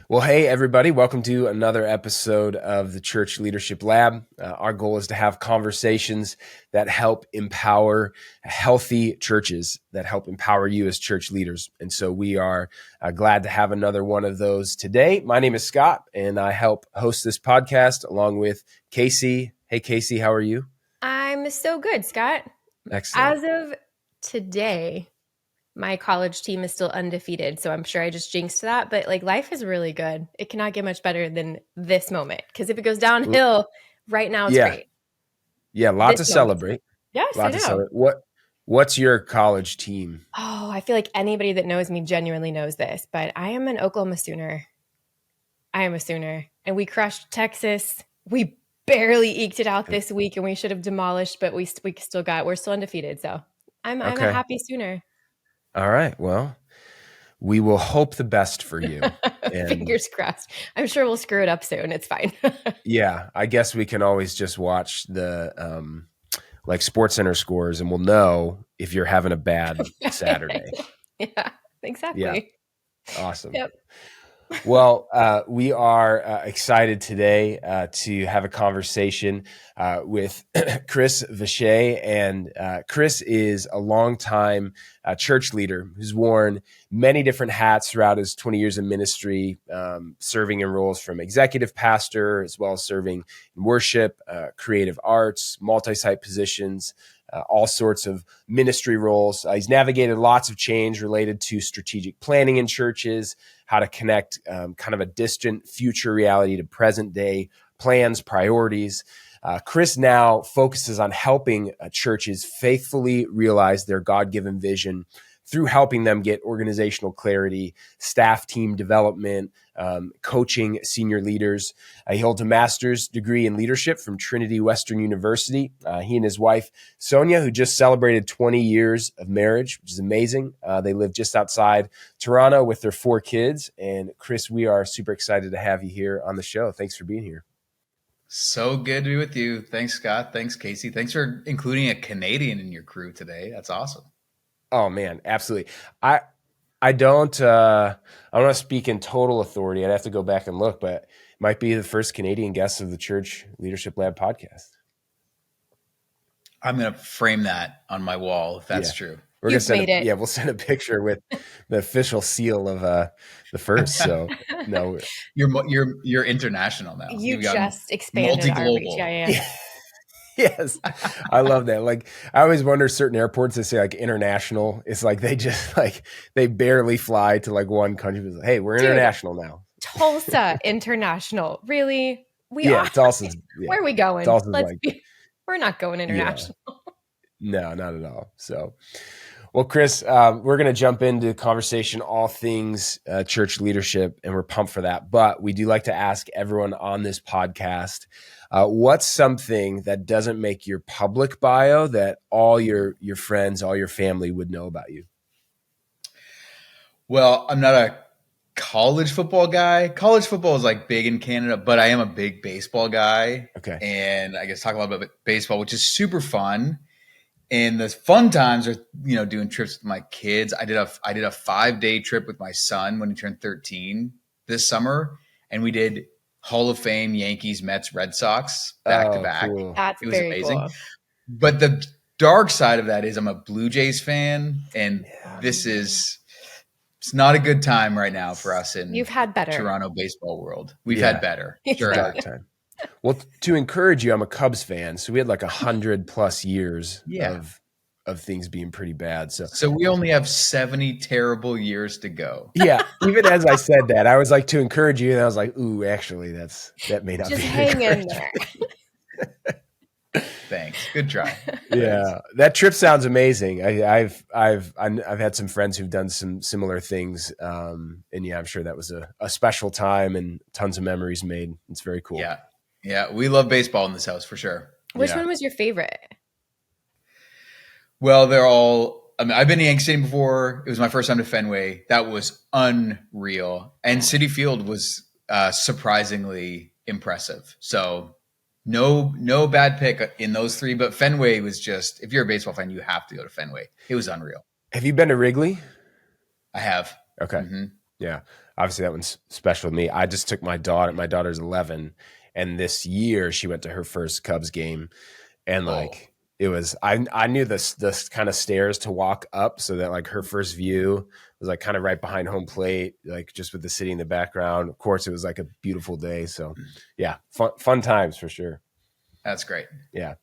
Well, hey, everybody, welcome to another episode of the Church Leadership Lab. Our goal is to have conversations that help empower healthy churches, that help empower you as church leaders. And so we are glad to have another one of those today. My name is Scott, and I help host this podcast along with Casey. Hey, Casey, how are you? I'm so good, Scott. Excellent. As of today, my college team is still undefeated, so I'm sure I just jinxed that. But life is really good. It cannot get much better than this moment. Because if it goes downhill, right now it's Yeah. great. Yeah, lot This to moment. celebrate. Yes, I Lot to know. celebrate. What's your college team? Oh, I feel like anybody that knows me genuinely knows this, but I am an Oklahoma Sooner. I am a Sooner. And we crushed Texas. We barely eked it out this week, and we should have demolished, but we're still undefeated. So I'm a Okay. happy Sooner. All right. Well, we will hope the best for you. And Fingers crossed. I'm sure we'll screw it up soon. It's fine. yeah, I guess we can always just watch the Sports Center scores, and we'll know if you're having a bad Saturday. Yeah, exactly. Yeah, awesome. Yep. Well, we are excited today to have a conversation with Chris Vacher. And Chris is a longtime church leader who's worn many different hats throughout his 20 years of ministry, serving in roles from executive pastor, as well as serving in worship, creative arts, multi-site positions, all sorts of ministry roles. He's navigated lots of change related to strategic planning in churches, how to connect kind of a distant future reality to present day plans, priorities. Chris now focuses on helping churches faithfully realize their God-given vision through helping them get organizational clarity, staff team development, coaching senior leaders. He holds a master's degree in leadership from Trinity Western University. He and his wife, Sonia, who just celebrated 20 years of marriage, which is amazing. They live just outside Toronto with their 4 kids. And Chris, we are super excited to have you here on the show. Thanks for being here. So good to be with you. Thanks, Scott. Thanks, Casey. Thanks for including a Canadian in your crew today. That's awesome. Oh man, absolutely. I don't want to speak in total authority. I'd have to go back and look, but it might be the first Canadian guest of the Church Leadership Lab podcast. I'm going to frame that on my wall if that's true. We're going to send it. Yeah, we'll send a picture with the official seal of the first. So no, you're international now. You've just expanded our reach. Yeah. Yes. I love that. I always wonder, certain airports, they say international. It's like they just they barely fly to one country. It's like, hey, we're international now. Tulsa International. Really? We are. Tulsa's. Yeah. Where are we going? Tulsa's we're not going international. Yeah. No, not at all. So, well, Chris, we're going to jump into conversation, all things church leadership, and we're pumped for that. But we do like to ask everyone on this podcast, what's something that doesn't make your public bio that all your friends, all your family would know about you? Well, I'm not a college football guy. College football is big in Canada, but I am a big baseball guy. Okay. And I guess talk a lot about baseball, which is super fun. And the fun times are, doing trips with my kids. I did a 5-day trip with my son when he turned 13 this summer, and we did Hall of Fame, Yankees, Mets, Red Sox back to back. Cool. That's it was very amazing. Cool. But the dark side of that is I'm a Blue Jays fan, and it's not a good time right now for us in You've had better. Toronto baseball world. We've had better. Sure. Dark time. Well, to encourage you, I'm a Cubs fan, so we had 100+ years of things being pretty bad. So we only have 70 terrible years to go. Yeah, even as I said that, I was to encourage you, and I was like, ooh, actually, that may not just be. Just hang in there. Thanks. Good try. Yeah, that trip sounds amazing. I've had some friends who've done some similar things, and I'm sure that was a special time and tons of memories made. It's very cool. Yeah, we love baseball in this house for sure. Which one was your favorite? Well, they're all. I've been to Yankee Stadium before. It was my first time to Fenway. That was unreal, and Citi Field was surprisingly impressive. So. No bad pick in those 3, but Fenway was just, if you're a baseball fan, you have to go to Fenway. It was unreal. Have you been to Wrigley? I have. Okay. Mm-hmm. Yeah. obviously that one's special to me. I just took my daughter's 11, and this year she went to her first Cubs game, and Oh, like it was, I knew this kind of stairs to walk up, so that like her first view was like kind of right behind home plate, like just with the city in the background. Of course, it was like a beautiful day. So yeah, fun times for sure. that's great. Yeah.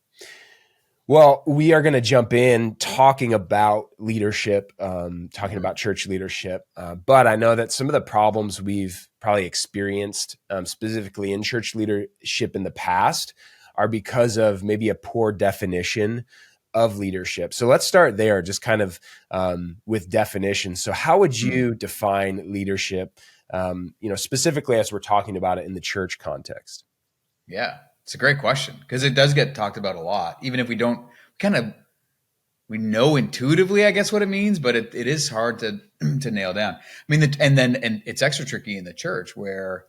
Well, we are going to jump in talking about leadership, talking Mhm. about church leadership. But I know that some of the problems we've probably experienced, specifically in church leadership in the past, are because of maybe a poor definition of leadership. So let's start there, just kind of with definitions. So, how would Mm. you define leadership? Specifically as we're talking about it in the church context. Yeah, it's a great question because it does get talked about a lot, even if we don't kind of we know intuitively, I guess, what it means, but it is hard to to nail down. I mean, and it's extra tricky in the church where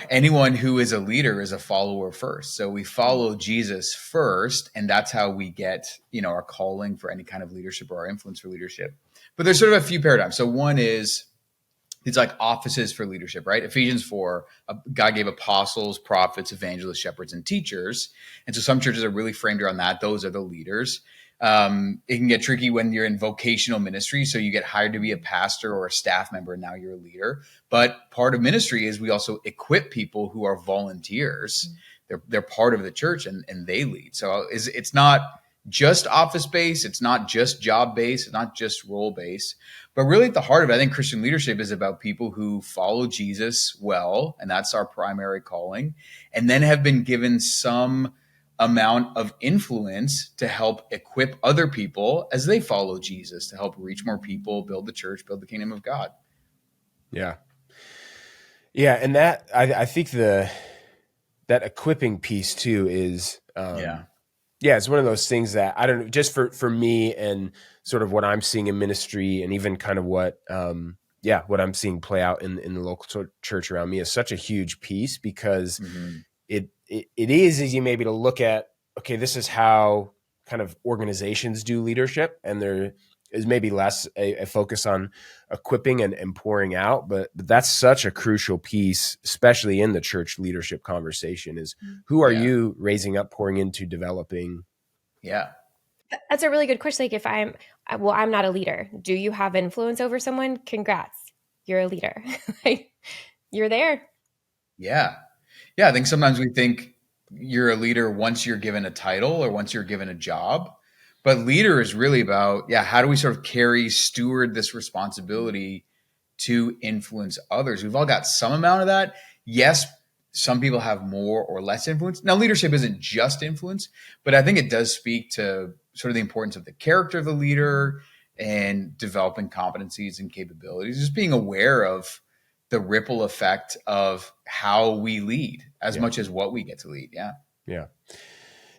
anyone who is a leader is a follower first. So we follow Jesus first, and that's how we get our calling for any kind of leadership or our influence for leadership. But there's sort of a few paradigms. So one is it's like offices for leadership, right? Ephesians 4, God gave apostles, prophets, evangelists, shepherds, and teachers. And so some churches are really framed around that. Those are the leaders. It can get tricky when you're in vocational ministry. So you get hired to be a pastor or a staff member, and now you're a leader. But part of ministry is we also equip people who are volunteers. They're part of the church and they lead. So it's not just office based. It's not just job based. It's not just role based. But really, at the heart of it, I think Christian leadership is about people who follow Jesus well, and that's our primary calling, and then have been given some amount of influence to help equip other people as they follow Jesus to help reach more people, build the church, build the kingdom of God. Yeah. Yeah. And that, I think that equipping piece too is, Yeah. yeah, it's one of those things that I don't know, just for me and sort of what I'm seeing in ministry and even kind of what, what I'm seeing play out in the local church around me is such a huge piece because Mm-hmm. it is easy maybe to look at, okay, this is how kind of organizations do leadership, and there is maybe less a focus on equipping and pouring out, but that's such a crucial piece, especially in the church leadership conversation, is who are Yeah. you raising up, pouring into, developing? Yeah. That's a really good question. Like, if I'm not a leader. Do you have influence over someone? Congrats, you're a leader. Like, you're there. Yeah. Yeah. I think sometimes we think you're a leader once you're given a title or once you're given a job. But leader is really about, how do we sort of steward this responsibility to influence others? We've all got some amount of that. Yes, some people have more or less influence. Now, leadership isn't just influence, but I think it does speak to sort of the importance of the character of the leader and developing competencies and capabilities, just being aware of the ripple effect of how we lead as Yeah. much as what we get to lead. Yeah. Yeah.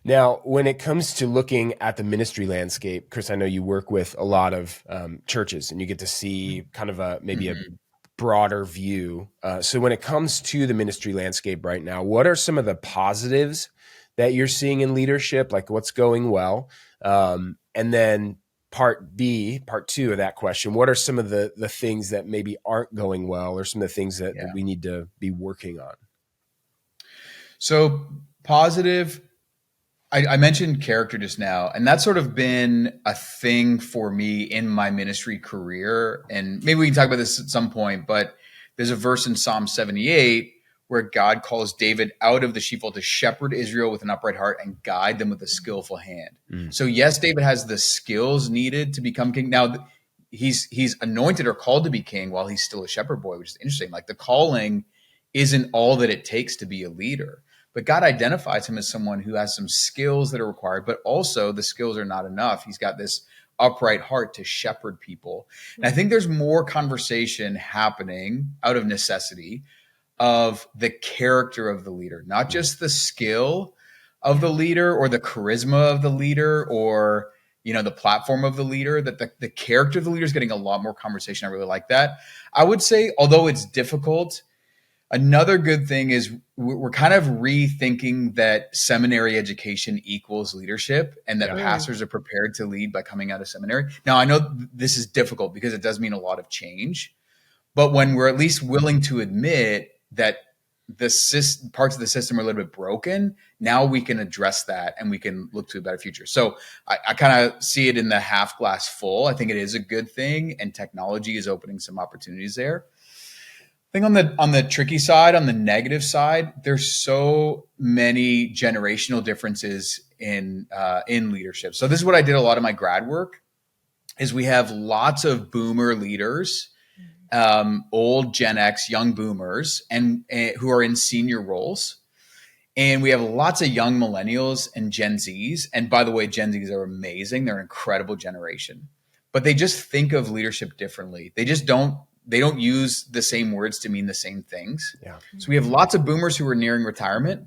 Now, when it comes to looking at the ministry landscape, Chris, I know you work with a lot of churches and you get to see kind of maybe a Mm-hmm. broader view. So when it comes to the ministry landscape right now, what are some of the positives that you're seeing in leadership? Like what's going well? And then part two of that question, what are some of the things that maybe aren't going well or some of the things that Yeah. we need to be working on? So positive, I mentioned character just now, and that's sort of been a thing for me in my ministry career. And maybe we can talk about this at some point, but there's a verse in Psalm 78 where God calls David out of the sheepfold to shepherd Israel with an upright heart and guide them with a skillful hand. Mm. So yes, David has the skills needed to become king. Now he's anointed or called to be king while he's still a shepherd boy, which is interesting. Like the calling isn't all that it takes to be a leader. But God identifies him as someone who has some skills that are required, but also the skills are not enough. He's got this upright heart to shepherd people. And I think there's more conversation happening out of necessity of the character of the leader, not just the skill of the leader or the charisma of the leader or the platform of the leader, that the character of the leader is getting a lot more conversation. I really like that. I would say, although it's difficult, another good thing is we're kind of rethinking that seminary education equals leadership and that Yeah. pastors are prepared to lead by coming out of seminary. Now, I know this is difficult because it does mean a lot of change, But when we're at least willing to admit that parts of the system are a little bit broken, now we can address that and we can look to a better future. So I kind of see it in the half glass full. I think it is a good thing, and technology is opening some opportunities there. I think on the tricky side, on the negative side, there's so many generational differences in leadership. So this is what I did a lot of my grad work, is we have lots of boomer leaders, old Gen X, young boomers, and who are in senior roles. And we have lots of young millennials and Gen Zs. And by the way, Gen Zs are amazing. They're an incredible generation, but they just think of leadership differently. They don't use the same words to mean the same things. Yeah. So we have lots of boomers who are nearing retirement,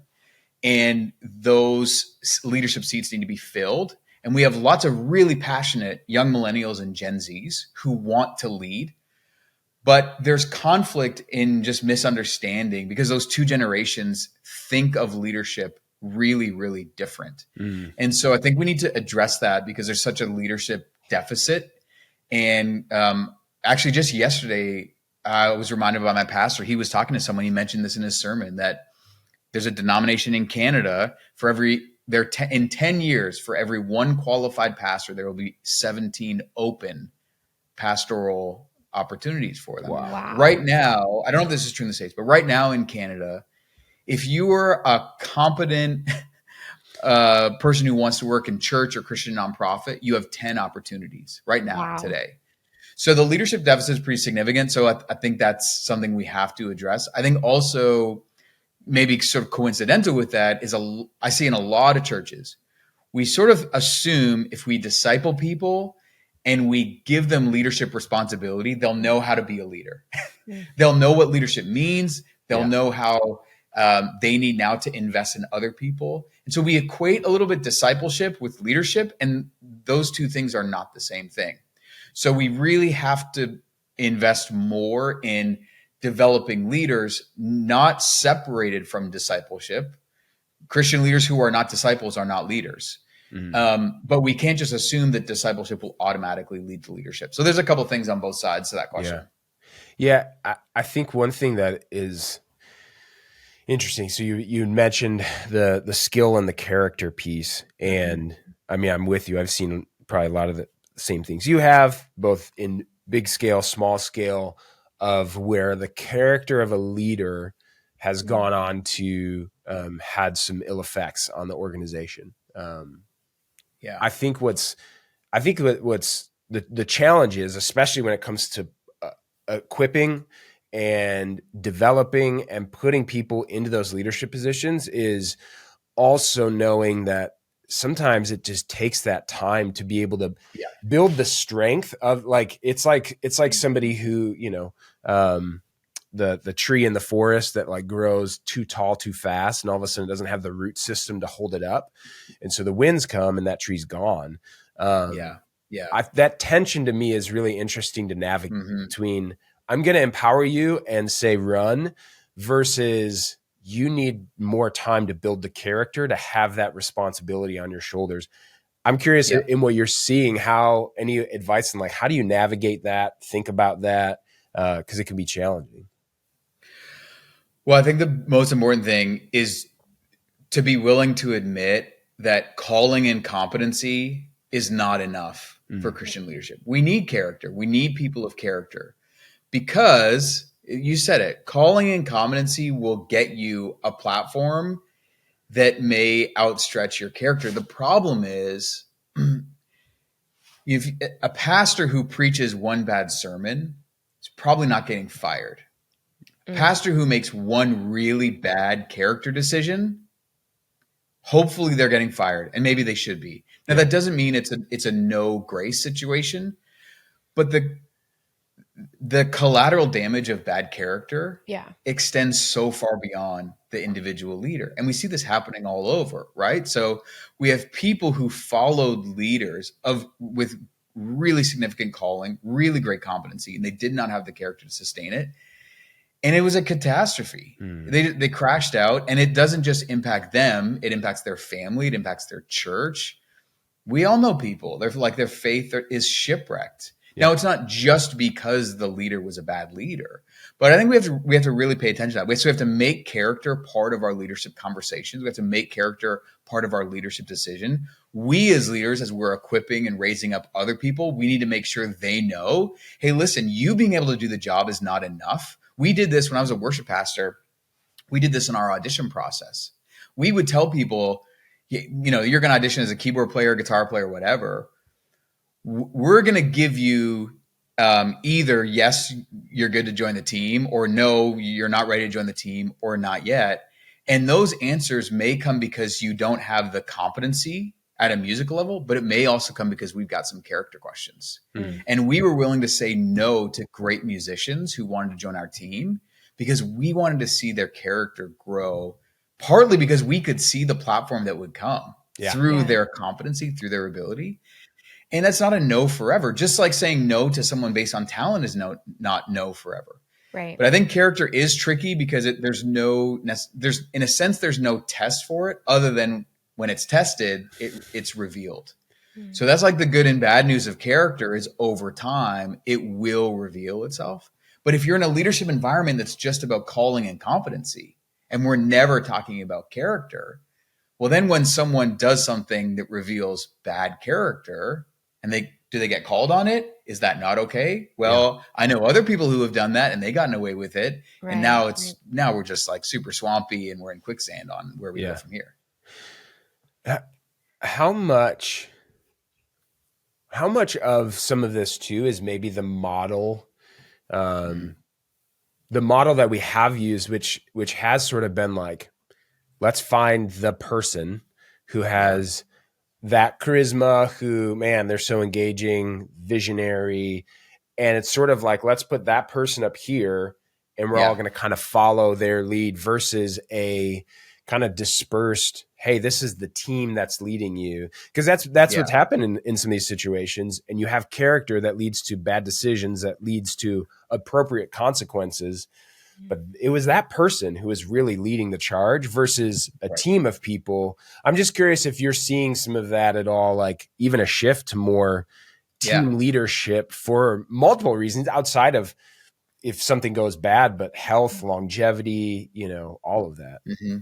and those leadership seats need to be filled. And we have lots of really passionate young millennials and Gen Zs who want to lead. But there's conflict in just misunderstanding because those two generations think of leadership really, really different. And so I think we need to address that because there's such a leadership deficit. And actually, just yesterday, I was reminded by my pastor. He was talking to someone. He mentioned this in his sermon, that there's a denomination in Canada in 10 years, for every one qualified pastor, there will be 17 open pastoral opportunities for them. Wow. Right now, I don't know if this is true in the States, but right now in Canada, if you are a competent person who wants to work in church or Christian nonprofit, you have 10 opportunities right now, today. So the leadership deficit is pretty significant. So I think that's something we have to address. I think also maybe sort of coincidental with that is I see in a lot of churches, we sort of assume if we disciple people and we give them leadership responsibility, they'll know how to be a leader. They'll know what leadership means. They'll know how they need now to invest in other people. And so we equate a little bit discipleship with leadership, and those two things are not the same thing. So we really have to invest more in developing leaders, not separated from discipleship. Christian leaders who are not disciples are not leaders. But we can't just assume that discipleship will automatically lead to leadership. So there's a couple of things on both sides to that question. Yeah. I think one thing that is interesting. So you mentioned the skill and the character piece. And I mean, I'm with you. I've seen probably a lot of the same things you have, both in big scale, small scale, of where the character of a leader has gone on to had some ill effects on the organization. I think what's the challenge is, especially when it comes to equipping and developing and putting people into those leadership positions, is also knowing that sometimes it just takes that time to be able to build the strength of, like, it's like somebody who, the tree in the forest that like grows too tall too fast, and all of a sudden it doesn't have the root system to hold it up, and so the winds come and that tree's gone. That tension to me is really interesting to navigate between, I'm going to empower you and say run, versus you need more time to build the character to have that responsibility on your shoulders. I'm curious in what you're seeing, how any advice on like, how do you navigate that, think about that? Because it can be challenging. Well, I think the most important thing is to be willing to admit that calling and competency is not enough for Christian leadership. We need character. We need people of character, because you said it, calling and competency will get you a platform that may outstretch your character. The problem is, if a pastor who preaches one bad sermon is probably not getting fired. A pastor who makes one really bad character decision, hopefully they're getting fired, and maybe they should be. Now, that doesn't mean it's a no grace situation, but the collateral damage of bad character extends so far beyond the individual leader. And we see this happening all over, right? So we have people who followed leaders with really significant calling, really great competency, and they did not have the character to sustain it. And it was a catastrophe. They crashed out, and it doesn't just impact them. It impacts their family. It impacts their church. We all know people. Their faith is shipwrecked. Yeah. Now, it's not just because the leader was a bad leader, but I think we have to really pay attention to that. We have to make character part of our leadership conversations. We have to make character part of our leadership decision. We as leaders, as we're equipping and raising up other people, we need to make sure they know, hey, listen, you being able to do the job is not enough. We did this when I was a worship pastor. We did this in our audition process. We would tell people, you know, you're going to audition as a keyboard player, guitar player, whatever. We're going to give you either yes, you're good to join the team, or no, you're not ready to join the team, or not yet. And those answers may come because you don't have the competency at a musical level, but it may also come because we've got some character questions. Mm. And we were willing to say no to great musicians who wanted to join our team because we wanted to see their character grow, partly because we could see the platform that would come through their competency, through their ability. And that's not a no forever. Just like saying no to someone based on talent is not no forever. Right. But I think character is tricky because there's in a sense, there's no test for it other than when it's tested, it's revealed. Mm. So that's like the good and bad news of character is over time, it will reveal itself. But if you're in a leadership environment that's just about calling and competency, and we're never talking about character, well, then when someone does something that reveals bad character, and do they get called on it? Is that not okay? Well, I know other people who have done that and they gotten away with it. Right, and now we're just like super swampy and we're in quicksand on where we go from here. How much of some of this too is maybe the model, the model that we have used, which has sort of been like, let's find the person who has that charisma, who, man, they're so engaging, visionary. And it's sort of like, let's put that person up here and we're all going to kind of follow their lead versus a kind of dispersed, hey, this is the team that's leading you. Because that's what's happened in some of these situations. And you have character that leads to bad decisions, that leads to appropriate consequences. But it was that person who was really leading the charge versus a team of people. I'm just curious if you're seeing some of that at all, like even a shift to more team leadership for multiple reasons outside of if something goes bad, but health, longevity, you know, all of that. Mm-hmm.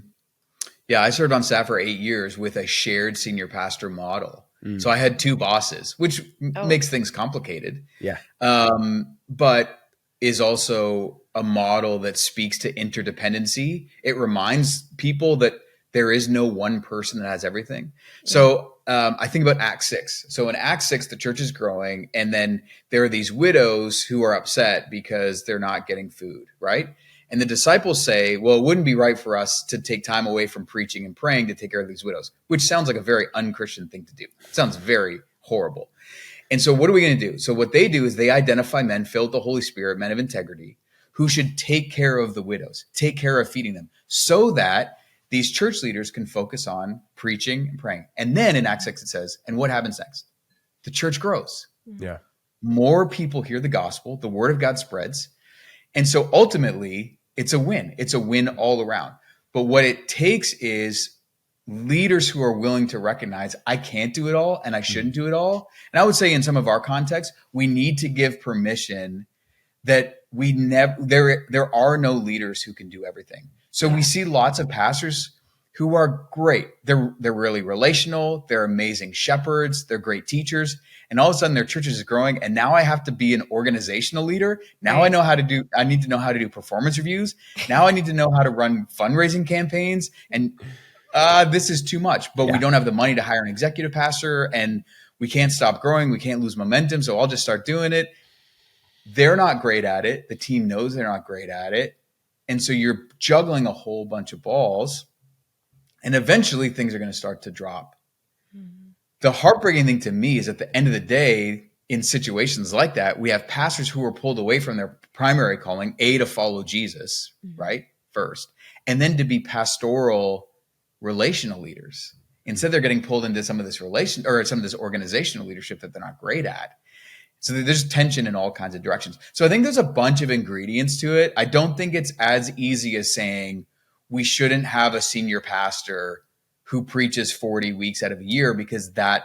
Yeah, I served on staff for 8 years with a shared senior pastor model. Mm. So I had 2 bosses, which makes things complicated. Yeah. But is also a model that speaks to interdependency. It reminds people that there is no one person that has everything. So I think about Acts 6. So in Acts 6, the church is growing, and then there are these widows who are upset because they're not getting food, right? And the disciples say, well, it wouldn't be right for us to take time away from preaching and praying to take care of these widows, which sounds like a very unchristian thing to do. It sounds very horrible. And so what are we going to do? So what they do is they identify men filled with the Holy Spirit, men of integrity, who should take care of the widows, take care of feeding them, so that these church leaders can focus on preaching and praying. And then in Acts 6, it says, and what happens next? The church grows. Yeah. More people hear the gospel. The word of God spreads. And so ultimately, it's a win. It's a win all around. But what it takes is leaders who are willing to recognize I can't do it all and I shouldn't do it all. And I would say in some of our contexts, we need to give permission that there are no leaders who can do everything. So we see lots of pastors who are great. They're really relational. They're amazing shepherds. They're great teachers. And all of a sudden their church is growing. And now I have to be an organizational leader. Now I need to know how to do performance reviews. Now I need to know how to run fundraising campaigns. And this is too much, but we don't have the money to hire an executive pastor and we can't stop growing. We can't lose momentum. So I'll just start doing it. They're not great at it. The team knows they're not great at it. And so you're juggling a whole bunch of balls and eventually things are going to start to drop. Mm-hmm. The heartbreaking thing to me is at the end of the day, in situations like that, we have pastors who are pulled away from their primary calling, to follow Jesus, right? First, and then to be pastoral relational leaders. Instead, they're getting pulled into some of this organizational leadership that they're not great at. So there's tension in all kinds of directions. So I think there's a bunch of ingredients to it. I don't think it's as easy as saying we shouldn't have a senior pastor who preaches 40 weeks out of a year, because that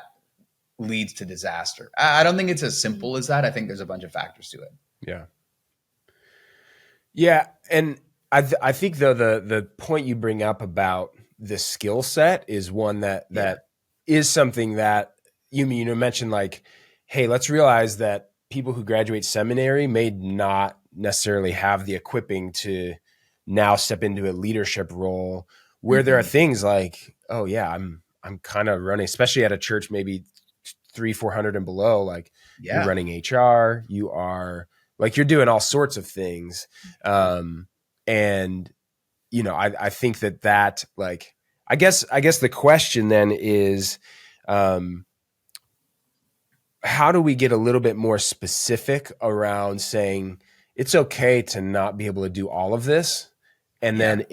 leads to disaster. I don't think it's as simple as that. I think there's a bunch of factors to it. Yeah. Yeah. And I think though the point you bring up about the skill set is one that is something that you mentioned, like, hey, let's realize that people who graduate seminary may not necessarily have the equipping to now step into a leadership role where there are things like, oh yeah, I'm kind of running, especially at a church maybe 300-400 and below, like you're running HR, you are like, you're doing all sorts of things. And I think that like, I guess the question then is, how do we get a little bit more specific around saying it's okay to not be able to do all of this, and then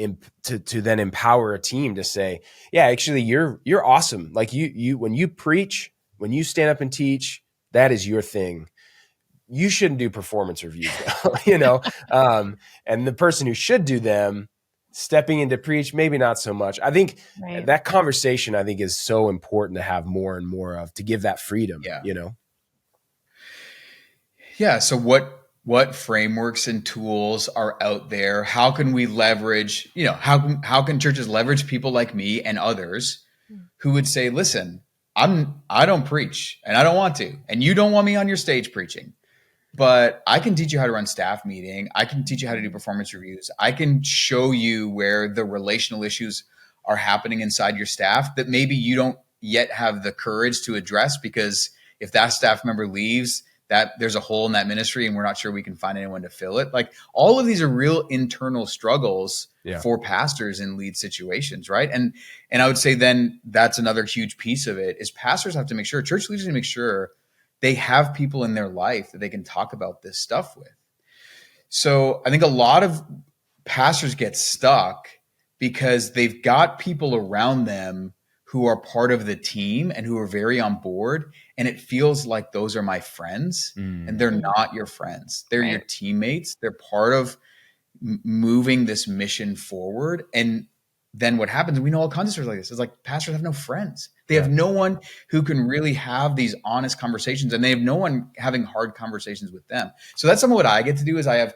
to then empower a team to say, yeah, actually you're awesome. Like you when you preach, when you stand up and teach, that is your thing. You shouldn't do performance reviews though, and the person who should do them, stepping into preach, maybe not so much. I think that conversation, I think, is so important to have more and more of, to give that freedom, Yeah. So what frameworks and tools are out there? How can we leverage, how can churches leverage people like me and others who would say, listen, I don't preach and I don't want to, and you don't want me on your stage preaching, but I can teach you how to run staff meeting. I can teach you how to do performance reviews. I can show you where the relational issues are happening inside your staff that maybe you don't yet have the courage to address, because if that staff member leaves, that there's a hole in that ministry and we're not sure we can find anyone to fill it. Like, all of these are real internal struggles for pastors in lead situations, right? And I would say then that's another huge piece of it, is pastors have to make sure, church leaders need to make sure they have people in their life that they can talk about this stuff with. So I think a lot of pastors get stuck because they've got people around them who are part of the team and who are very on board. And it feels like those are my friends, and they're not your friends. They're your teammates. They're part of moving this mission forward. And then what happens, we know all kinds of stories like this. It's like pastors have no friends. They have no one who can really have these honest conversations, and they have no one having hard conversations with them. So that's some of what I get to do, is I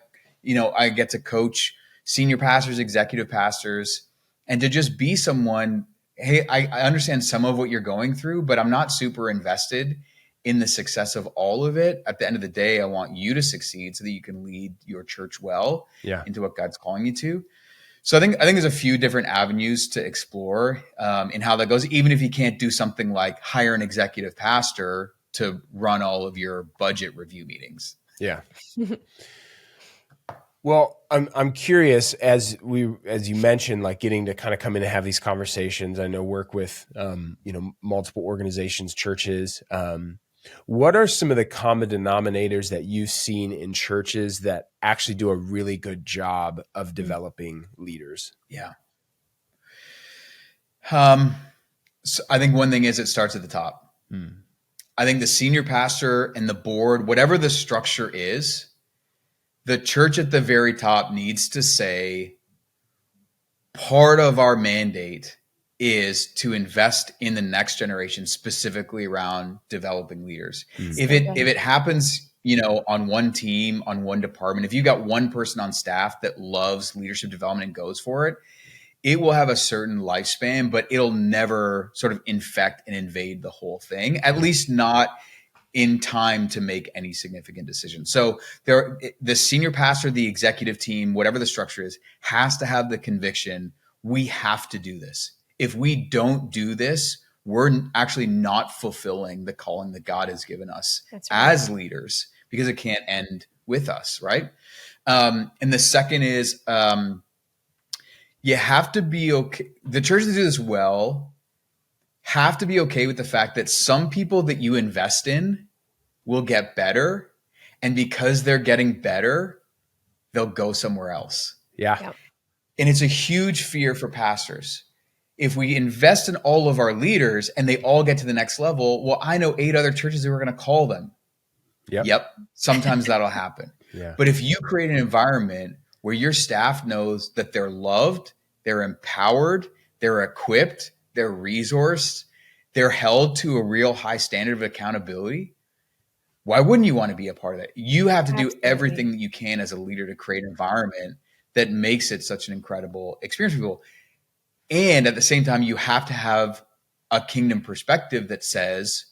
get to coach senior pastors, executive pastors, and to just be someone, hey, I understand some of what you're going through, but I'm not super invested in the success of all of it. At the end of the day, I want you to succeed so that you can lead your church well into what God's calling you to. So I think there's a few different avenues to explore in how that goes, even if you can't do something like hire an executive pastor to run all of your budget review meetings. Yeah. Well, I'm curious, as you mentioned, like getting to kind of come in and have these conversations. I know work with multiple organizations, churches. What are some of the common denominators that you've seen in churches that actually do a really good job of developing leaders? Yeah. So I think one thing is it starts at the top. I think the senior pastor and the board, whatever the structure is, the church at the very top needs to say, part of our mandate is to invest in the next generation, specifically around developing leaders. If it happens, on one team, on one department, if you've got one person on staff that loves leadership development and goes for it, it will have a certain lifespan, but it'll never sort of infect and invade the whole thing, at least not in time to make any significant decisions. So the senior pastor, the executive team, whatever the structure is, has to have the conviction, we have to do this. If we don't do this, we're actually not fulfilling the calling that God has given us as leaders, because it can't end with us, right? And the second is you have to be okay. The churches that do this well have to be okay with the fact that some people that you invest in will get better. And because they're getting better, they'll go somewhere else. Yeah. Yep. And it's a huge fear for pastors. If we invest in all of our leaders and they all get to the next level, well, I know 8 other churches who are going to call them. Yep. Sometimes that'll happen. But if you create an environment where your staff knows that they're loved, they're empowered, they're equipped, they're resourced, they're held to a real high standard of accountability, why wouldn't you want to be a part of that? You have to do everything that you can as a leader to create an environment that makes it such an incredible experience for people. And at the same time, you have to have a kingdom perspective that says,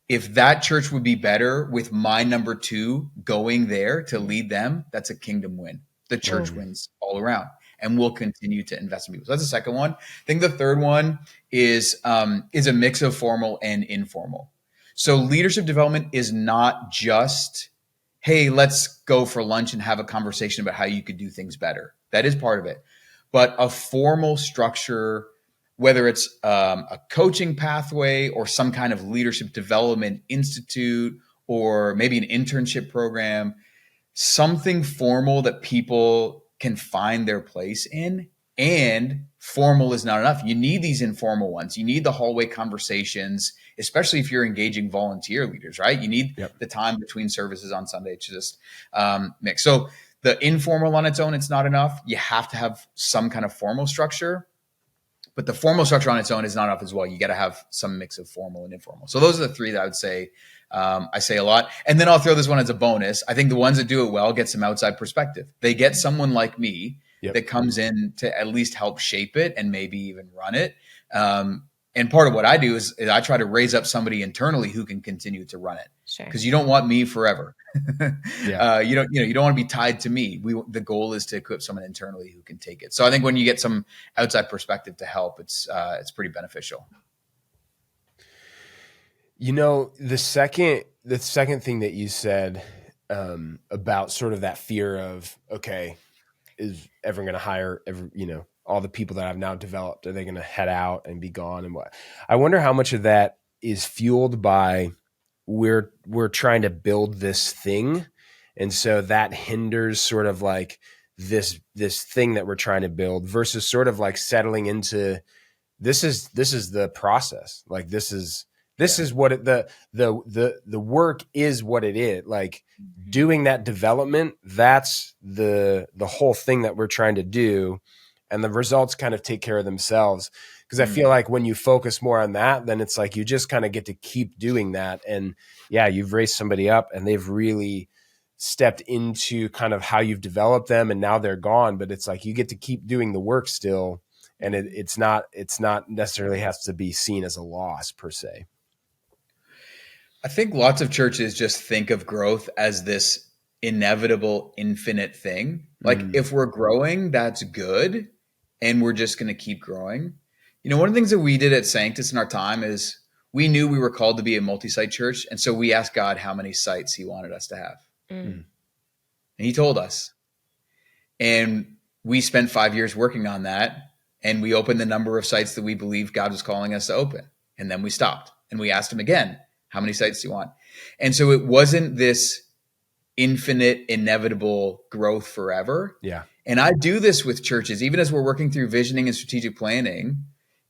if that church would be better with my number 2 going there to lead them, that's a kingdom win. The church wins all around, and we'll continue to invest in people. So that's the second one. I think the third one is a mix of formal and informal. So leadership development is not just, hey, let's go for lunch and have a conversation about how you could do things better. That is part of it. But a formal structure, whether it's a coaching pathway or some kind of leadership development institute or maybe an internship program, something formal that people can find their place in. And formal is not enough. You need these informal ones. You need the hallway conversations, especially if you're engaging volunteer leaders, right? You need the time between services on Sunday to just mix. So the informal on its own, it's not enough. You have to have some kind of formal structure. But the formal structure on its own is not enough as well. You got to have some mix of formal and informal. So those are the 3 that I would say I say a lot. And then I'll throw this one as a bonus. I think the ones that do it well get some outside perspective. They get someone like me that comes in to at least help shape it and maybe even run it. And part of what I do is I try to raise up somebody internally who can continue to run it. Because you don't want me forever. You don't want to be tied to me. The goal is to equip someone internally who can take it. So I think when you get some outside perspective to help, it's pretty beneficial. The second thing that you said about sort of that fear of, okay, is everyone going to hire all the people that I've now developed? Are they going to head out and be gone? And what? I wonder how much of that is fueled by we're trying to build this thing, and so that hinders sort of like this thing that we're trying to build versus sort of like settling into this is the process. Like this is what the work is what it is. Like doing that development, that's the whole thing that we're trying to do, and the results kind of take care of themselves. Because I feel like when you focus more on that, then it's like you just kind of get to keep doing that. And yeah, you've raised somebody up and they've really stepped into kind of how you've developed them, and now they're gone. But it's like you get to keep doing the work still, and it's not necessarily has to be seen as a loss per se. I think lots of churches just think of growth as this inevitable, infinite thing. Like if we're growing, that's good, and we're just going to keep growing. One of the things that we did at Sanctus in our time is we knew we were called to be a multi-site church. And so we asked God how many sites he wanted us to have. And he told us. And we spent 5 years working on that. And we opened the number of sites that we believed God was calling us to open. And then we stopped. And we asked him again, how many sites do you want? And so it wasn't this infinite, inevitable growth forever. Yeah. And I do this with churches, even as we're working through visioning and strategic planning.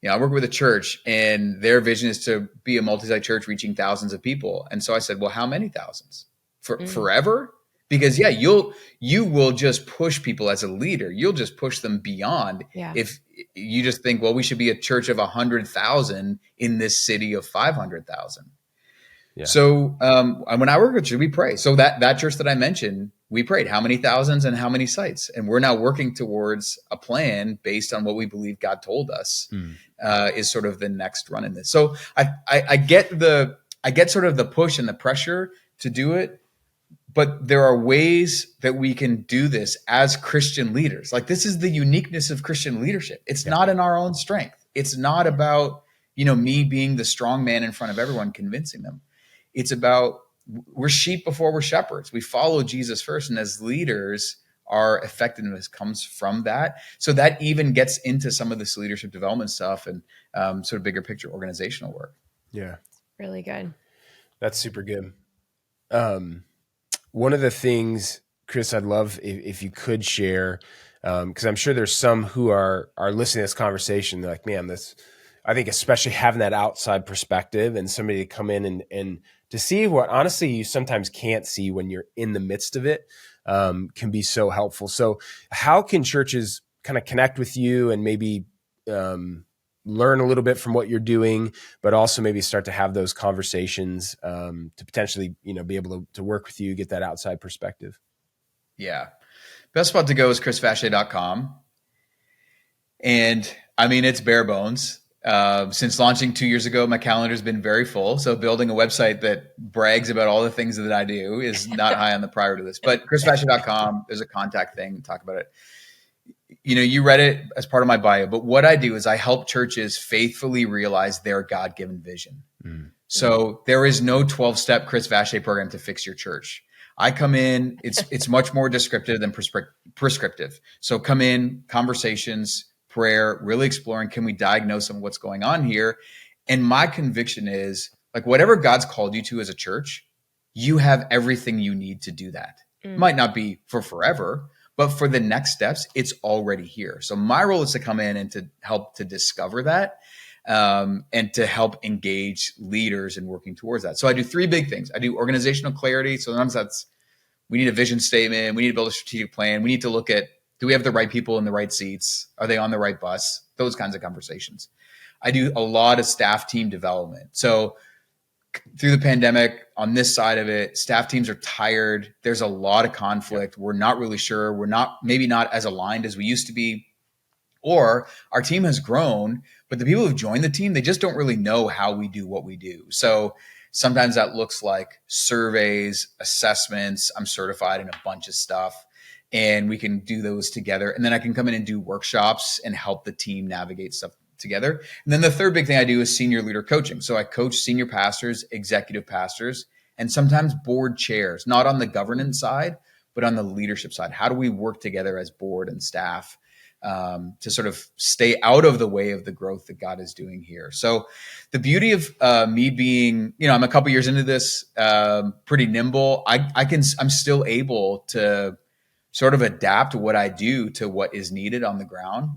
I work with a church and their vision is to be a multi-site church reaching thousands of people. And so I said, well, how many thousands? Forever? Because you will just push people as a leader. You'll just push them beyond. Yeah. If you just think, well, we should be a church of 100,000 in this city of 500,000. Yeah. So when I work with church, we pray. So that church that I mentioned, we prayed how many thousands and how many sites. And we're now working towards a plan based on what we believe God told us is sort of the next run in this. So I get sort of the push and the pressure to do it. But there are ways that we can do this as Christian leaders. Like this is the uniqueness of Christian leadership. It's not in our own strength. It's not about, me being the strong man in front of everyone, convincing them. It's about we're sheep before we're shepherds. We follow Jesus first. And as leaders, our effectiveness comes from that. So that even gets into some of this leadership development stuff and sort of bigger picture organizational work. Yeah. Really good. That's super good. One of the things, Chris, I'd love if you could share, because I'm sure there's some who are listening to this conversation. They're like, man, I think especially having that outside perspective and somebody to come in and to see what honestly you sometimes can't see when you're in the midst of it can be so helpful. So how can churches kind of connect with you and maybe learn learn a little bit from what you're doing, but also maybe start to have those conversations to potentially, be able to work with you, get that outside perspective. Yeah. Best spot to go is chrisvacher.com. And I mean, it's bare bones. Since launching 2 years ago, my calendar's been very full. So building a website that brags about all the things that I do is not high on the priority list. But chrisvacher.com, there's a contact thing, talk about it. You read it as part of my bio, but what I do is I help churches faithfully realize their God-given vision. So there is no 12-step Chris Vacher program to fix your church. I come in, it's much more descriptive than prescriptive. So come in, conversations, prayer, really exploring, can we diagnose some of what's going on here? And my conviction is, like, whatever God's called you to as a church, you have everything you need to do that. Might not be for forever, but for the next steps, it's already here. So my role is to come in and to help to discover that, and to help engage leaders in working towards that. So I do 3 big things. I do organizational clarity. So sometimes we need a vision statement. We need to build a strategic plan. We need to look at, do we have the right people in the right seats? Are they on the right bus? Those kinds of conversations. I do a lot of staff team development. So through the pandemic, on this side of it, staff teams are tired. There's a lot of conflict. We're not really sure. We're maybe not as aligned as we used to be. Or our team has grown, but the people who've joined the team, they just don't really know how we do what we do. So sometimes that looks like surveys, assessments. I'm certified in a bunch of stuff, and we can do those together. And then I can come in and do workshops and help the team navigate stuff together. And then the third big thing I do is senior leader coaching. So I coach senior pastors, executive pastors, and sometimes board chairs, not on the governance side, but on the leadership side. How do we work together as board and staff to sort of stay out of the way of the growth that God is doing here? So the beauty of me being, I'm a couple years into this, pretty nimble. I'm still able to sort of adapt what I do to what is needed on the ground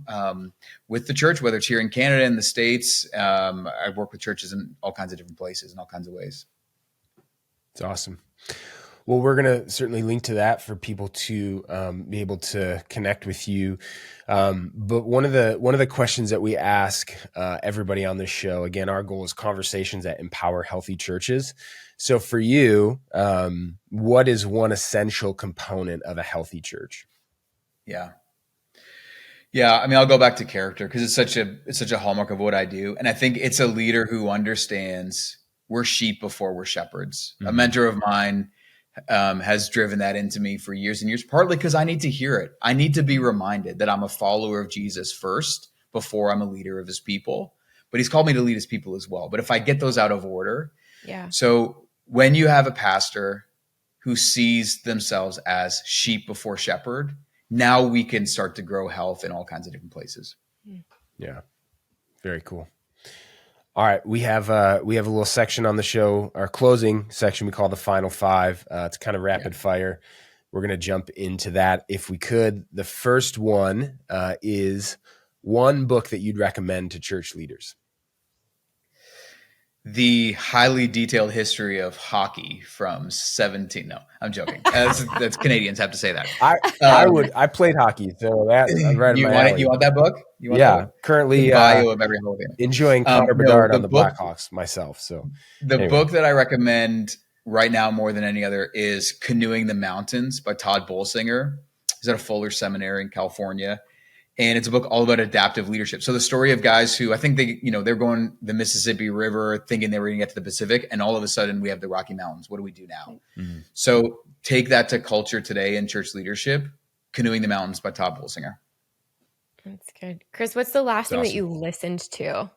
with the church, whether it's here in Canada, in the States. I work with churches in all kinds of different places in all kinds of ways. It's awesome. Well, we're going to certainly link to that for people to be able to connect with you. But one of the questions that we ask everybody on this show, again, our goal is conversations that empower healthy churches. So for you, what is one essential component of a healthy church? Yeah. I mean, I'll go back to character because it's such a hallmark of what I do. And I think it's a leader who understands we're sheep before we're shepherds. Mm-hmm. A mentor of mine has driven that into me for years and years, partly because I need to hear it. I need to be reminded that I'm a follower of Jesus first before I'm a leader of his people. But he's called me to lead his people as well. But if I get those out of order, so when you have a pastor who sees themselves as sheep before shepherd, now we can start to grow health in all kinds of different places. Yeah. Very cool. All right. We have a little section on the show, our closing section we call the final 5. It's kind of rapid fire. We're going to jump into that if we could. The first one is one book that you'd recommend to church leaders. The highly detailed history of hockey from 17. No, I'm joking. That's Canadians have to say that. I played hockey, so that's right in my alley. You want that book? Currently bio of every Hall of Fame. Enjoying Connor Bedard on the Blackhawks myself. So the book that I recommend right now more than any other is Canoeing the Mountains by Todd Bolsinger. He's at a Fuller Seminary in California. And it's a book all about adaptive leadership. So the story of guys who I think they're going the Mississippi River thinking they were going to get to the Pacific. And all of a sudden we have the Rocky Mountains. What do we do now? Mm-hmm. So take that to culture today in church leadership. Canoeing the Mountains by Todd Bolsinger. That's good. Chris, what's the last thing that you listened to?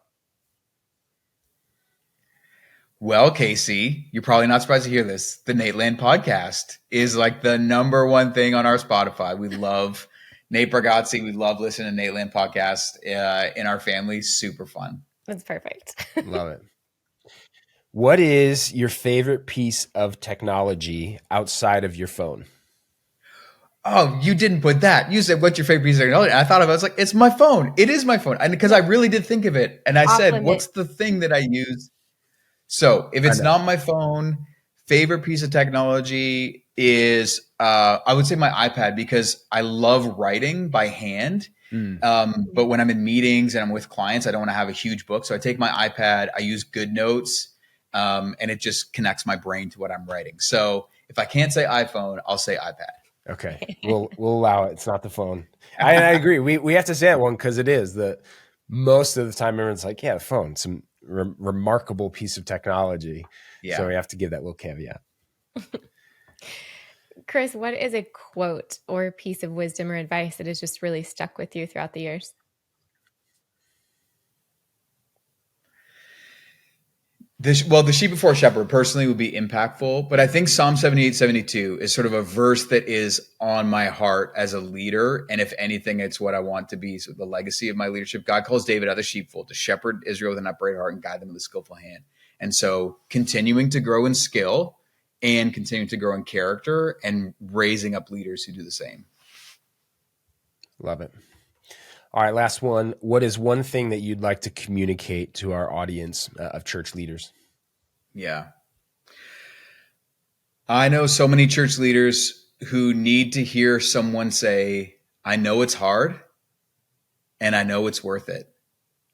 Well, Casey, you're probably not surprised to hear this. The Nate Land podcast is like the number one thing on our Spotify. We love Nate Bargatze. We love listening to Nate Land podcast in our family. Super fun. That's perfect. Love it. What is your favorite piece of technology outside of your phone? Oh, you didn't put that. You said, what's your favorite piece of technology? And I thought of it. I was like, it's my phone. It is my phone. And because I really did think of it. And I said, what's the thing that I use? So if it's not my phone, favorite piece of technology is, I would say my iPad, because I love writing by hand. But when I'm in meetings and I'm with clients, I don't want to have a huge book. So I take my iPad, I use GoodNotes, and it just connects my brain to what I'm writing. So if I can't say iPhone, I'll say iPad. Okay. We'll allow it. It's not the phone. I agree. We have to say that one because it is the most of the time everyone's like, yeah, the phone, some remarkable piece of technology. Yeah. So we have to give that little caveat. Chris, what is a quote or piece of wisdom or advice that has just really stuck with you throughout the years? The sheep before shepherd personally would be impactful, but I think Psalm 78:72 is sort of a verse that is on my heart as a leader. And if anything, it's what I want to be. So the legacy of my leadership. God calls David out of the sheepfold to shepherd Israel with an upright heart and guide them with a skillful hand. And so continuing to grow in skill and continuing to grow in character and raising up leaders who do the same. Love it. All right, last one. What is one thing that you'd like to communicate to our audience of church leaders? Yeah. I know so many church leaders who need to hear someone say, I know it's hard and I know it's worth it.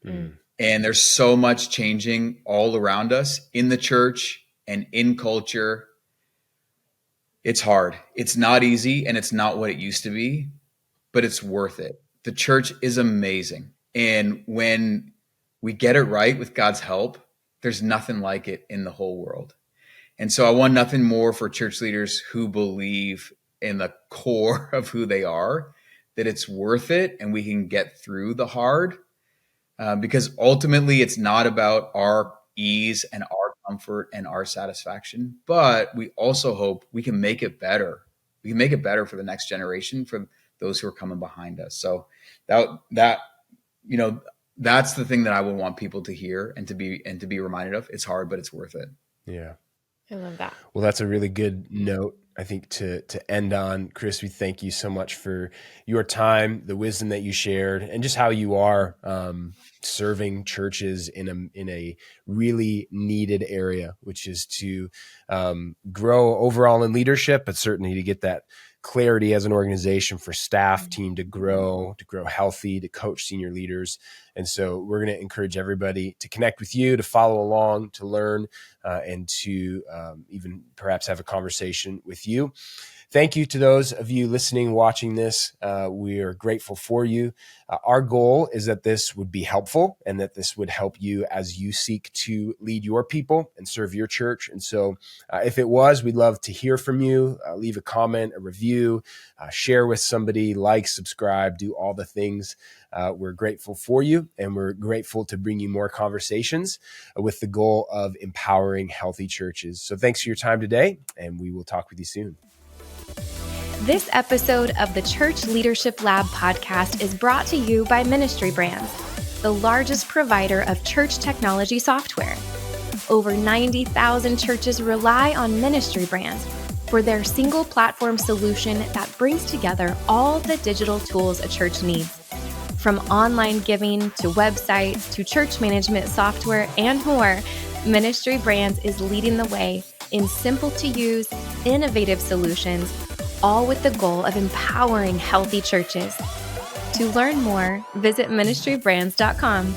And there's so much changing all around us in the church and in culture. It's hard. It's not easy and it's not what it used to be, but it's worth it. The church is amazing. And when we get it right with God's help, there's nothing like it in the whole world. And so I want nothing more for church leaders who believe in the core of who they are, that it's worth it and we can get through the hard. Because ultimately it's not about our ease and our comfort and our satisfaction, but we also hope we can make it better. We can make it better for the next generation, for those who are coming behind us. So that that's the thing that I would want people to hear and to be reminded of. It's hard, but it's worth it. Yeah. I love that. Well, that's a really good note, I think, to end on. Chris, we thank you so much for your time, the wisdom that you shared, and just how you are serving churches in a really needed area, which is to grow overall in leadership, but certainly to get that clarity as an organization for staff team to grow healthy, to coach senior leaders. And so we're going to encourage everybody to connect with you, to follow along, to learn, and to even perhaps have a conversation with you. Thank you to those of you listening, watching this. We are grateful for you. Our goal is that this would be helpful and that this would help you as you seek to lead your people and serve your church. And so if it was, we'd love to hear from you. Leave a comment, a review, share with somebody, like, subscribe, do all the things. We're grateful for you, and we're grateful to bring you more conversations with the goal of empowering healthy churches. So thanks for your time today, and we will talk with you soon. This episode of the Church Leadership Lab podcast is brought to you by Ministry Brands, the largest provider of church technology software. Over 90,000 churches rely on Ministry Brands for their single platform solution that brings together all the digital tools a church needs. From online giving to websites to church management software and more, Ministry Brands is leading the way in simple to use, innovative solutions, all with the goal of empowering healthy churches. To learn more, visit ministrybrands.com.